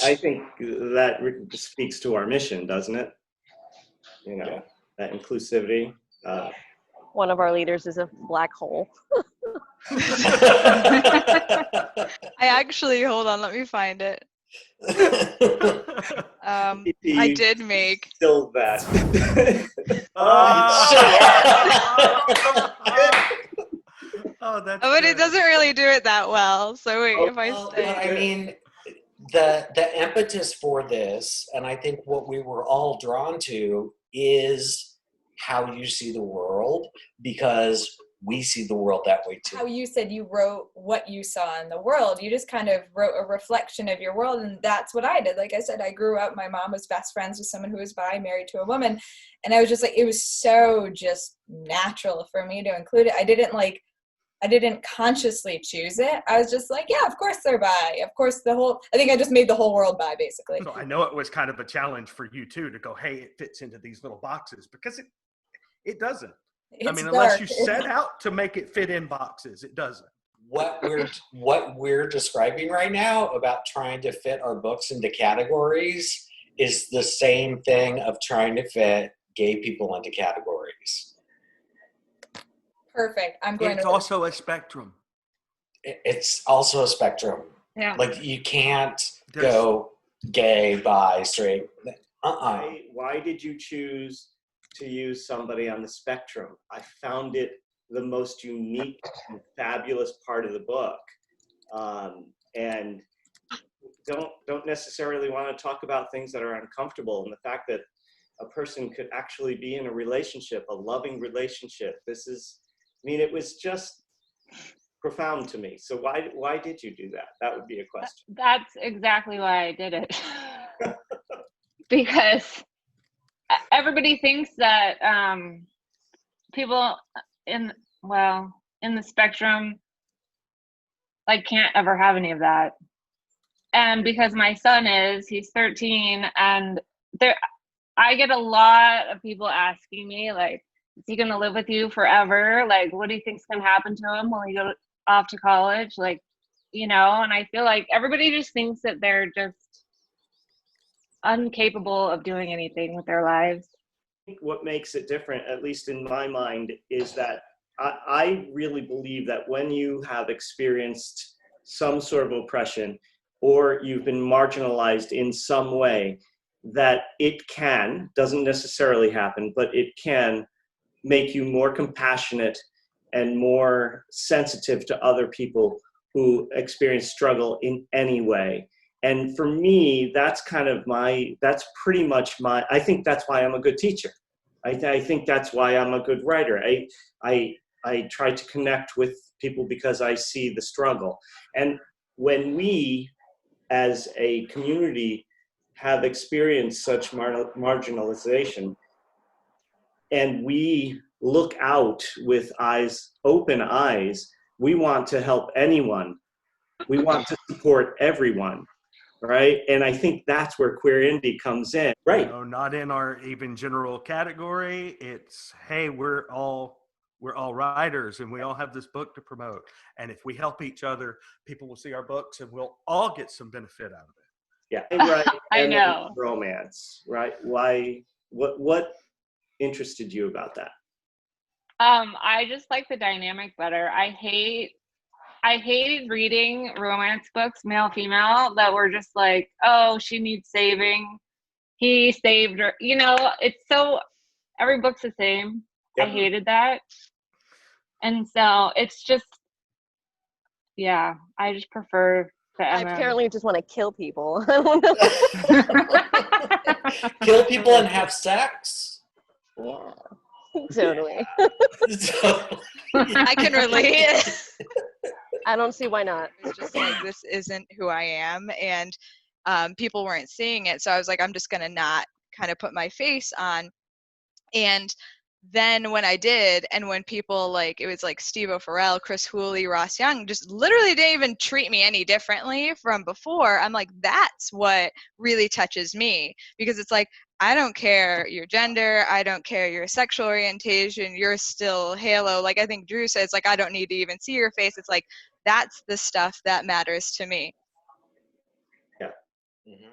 I think that speaks to our mission, doesn't it? You know, Yeah. that inclusivity. One of our leaders is a black hole. I actually, hold on, let me find it. I did make. Still that. That's But good. it doesn't really do it that well. So wait, if I Oh, stay. but I mean, the impetus for this, and I think what we were all drawn to, is how you see the world, because we see the world that way too. How you said you wrote what you saw in the world. You just kind of wrote a reflection of your world, and that's what I did. Like I said, I grew up, my mom was best friends with someone who was bi, married to a woman, and I was just like, it was so just natural for me to include it. I didn't consciously choose it. I was just like, yeah, of course they're bi. Of course I think I just made the whole world bi, basically. So I know it was kind of a challenge for you too to go, hey, it fits into these little boxes, because it doesn't. It's unless dark. you set out to make it fit in boxes, it doesn't. What we're describing right now about trying to fit our books into categories is the same thing of trying to fit gay people into categories. Perfect. It's also a spectrum. It's also a spectrum. Yeah. Like, you can't go gay, bi, straight. Why did you choose to use somebody on the spectrum? I found it the most unique and fabulous part of the book, and don't necessarily want to talk about things that are uncomfortable, and the fact that a person could actually be in a relationship, a loving relationship. It was just profound to me. So why did you do that? That would be a question. That's exactly why I did it. Because everybody thinks that people in the spectrum can't ever have any of that. And because my son he's 13, and I get a lot of people asking me, is he gonna live with you forever? What do you think's gonna happen to him when he goes off to college? And I feel like everybody just thinks that they're just incapable of doing anything with their lives. What makes it different, at least in my mind, is that I really believe that when you have experienced some sort of oppression, or you've been marginalized in some way, that it doesn't necessarily happen, but it can make you more compassionate and more sensitive to other people who experience struggle in any way. And for me, that's pretty much I think that's why I'm a good teacher. I think that's why I'm a good writer. I try to connect with people because I see the struggle. And when we, as a community, have experienced such marginalization, and we look out with open eyes, we want to help anyone. We want to support everyone, right? And I think that's where queer indie comes in, right? Not in our even general category. It's, hey, we're all writers, and we all have this book to promote. And if we help each other, people will see our books, and we'll all get some benefit out of it. Yeah, right. I know. Romance, right? Why? What interested you about that? I just like the dynamic better. I hated reading romance books, male, female, that were just oh, she needs saving. He saved her. It's so, every book's the same. Yep. I hated that. And so it's just, yeah, I just prefer the I apparently just want to kill people. Kill people and have sex? Yeah, totally. I can relate. I don't see why not. It's just this isn't who I am, and people weren't seeing it, so I was like, I'm just gonna not kind of put my face on. And then when I did, and when people it was Steve O'Farrell, Chris Hooley, Ross Young, just literally didn't even treat me any differently from before, I'm like, that's what really touches me, because it's I don't care your gender, I don't care your sexual orientation, you're still Halo. I think Drew says, I don't need to even see your face. It's that's the stuff that matters to me. Yeah. Mhm.